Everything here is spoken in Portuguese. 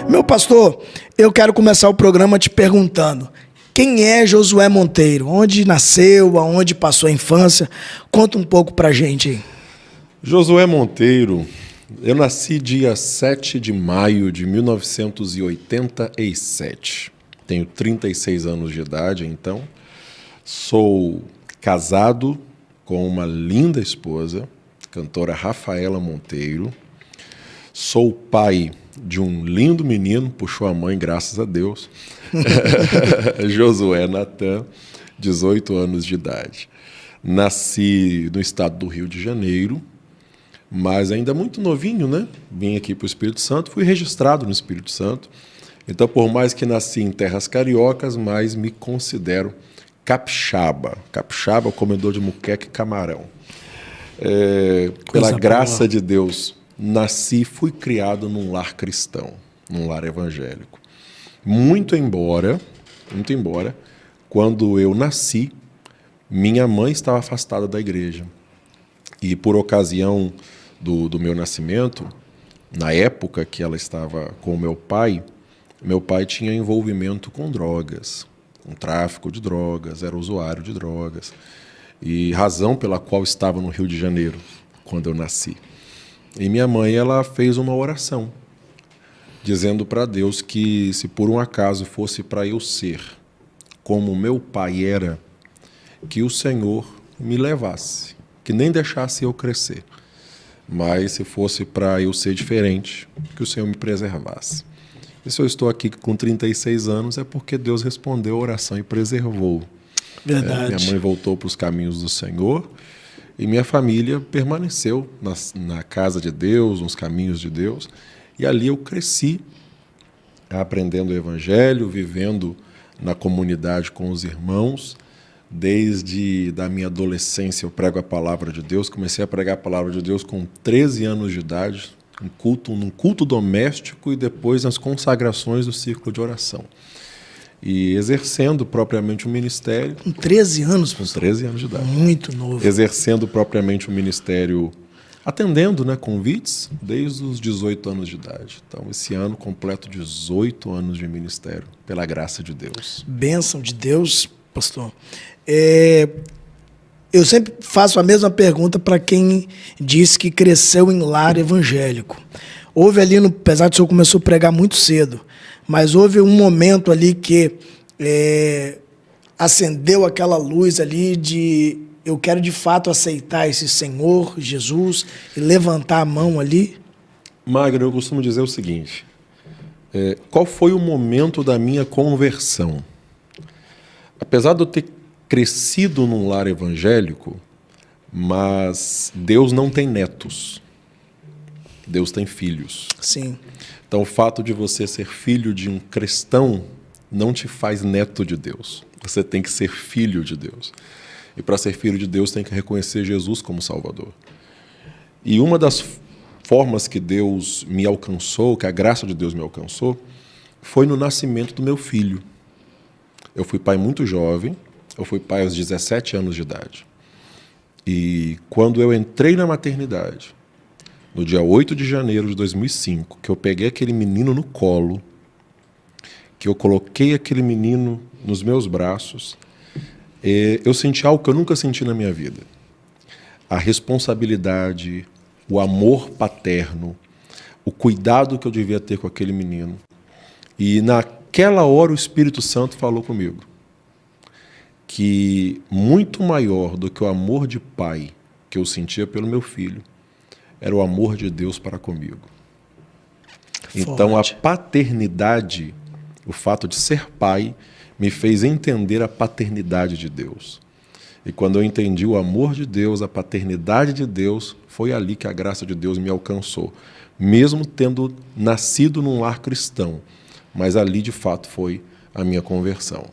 Meu pastor, eu quero começar o programa te perguntando: quem é Josué Monteiro? Onde nasceu? Aonde passou a infância? Conta um pouco pra gente aí. Josué Monteiro, eu nasci dia 7 de maio de 1987. Tenho 36 anos de idade, então. Sou casado com uma linda esposa, cantora Rafaela Monteiro. Sou pai de um lindo menino, puxou a mãe, graças a Deus, Josué Natan, 18 anos de idade. Nasci no estado do Rio de Janeiro, mas ainda muito novinho, né? Vim aqui para o Espírito Santo, fui registrado no Espírito Santo. Então, por mais que nasci em terras cariocas, mas me considero capixaba. Capixaba, o comedor de muqueca e camarão. Pela graça de Deus, nasci e fui criado num lar cristão, num lar evangélico. Muito embora, quando eu nasci, minha mãe estava afastada da igreja. E por ocasião do meu nascimento, na época que ela estava com meu pai tinha envolvimento com drogas, com tráfico de drogas, era usuário de drogas. E razão pela qual estava no Rio de Janeiro, quando eu nasci. E minha mãe, ela fez uma oração, dizendo para Deus que se por um acaso fosse para eu ser como meu pai era, que o Senhor me levasse, que nem deixasse eu crescer. Mas se fosse para eu ser diferente, que o Senhor me preservasse. E se eu estou aqui com 36 anos, é porque Deus respondeu a oração e preservou. Verdade. Minha mãe voltou para os caminhos do Senhor e minha família permaneceu na casa de Deus, nos caminhos de Deus. E ali eu cresci, aprendendo o Evangelho, vivendo na comunidade com os irmãos. Desde da minha adolescência eu prego a palavra de Deus. Comecei a pregar a palavra de Deus com 13 anos de idade, num culto doméstico e depois nas consagrações do círculo de oração. E exercendo propriamente o ministério. Com 13 anos? Com 13 anos de idade. Muito novo. Exercendo propriamente o ministério, atendendo, né, convites, desde os 18 anos de idade. Então, esse ano completo 18 anos de ministério, pela graça de Deus. Bênção de Deus, pastor. Eu sempre faço a mesma pergunta para quem diz que cresceu em lar evangélico. Houve ali, apesar de o senhor começou a pregar muito cedo, mas houve um momento ali que acendeu aquela luz ali de eu quero de fato aceitar esse Senhor, Jesus, e levantar a mão ali? Magno, eu costumo dizer o seguinte, qual foi o momento da minha conversão? Apesar de eu ter crescido num lar evangélico, mas Deus não tem netos. Deus tem filhos. Sim. Então, o fato de você ser filho de um cristão não te faz neto de Deus. Você tem que ser filho de Deus. E para ser filho de Deus, tem que reconhecer Jesus como Salvador. E uma das formas que Deus me alcançou, que a graça de Deus me alcançou, foi no nascimento do meu filho. Eu fui pai muito jovem, eu fui pai aos 17 anos de idade. E quando eu entrei na maternidade, no dia 8 de janeiro de 2005, que eu peguei aquele menino no colo, que eu coloquei aquele menino nos meus braços, eu senti algo que eu nunca senti na minha vida. A responsabilidade, o amor paterno, o cuidado que eu devia ter com aquele menino. E naquela hora o Espírito Santo falou comigo que muito maior do que o amor de pai que eu sentia pelo meu filho, era o amor de Deus para comigo. Então, a paternidade, o fato de ser pai, me fez entender a paternidade de Deus. E quando eu entendi o amor de Deus, a paternidade de Deus, foi ali que a graça de Deus me alcançou. Mesmo tendo nascido num lar cristão, mas ali, de fato, foi a minha conversão.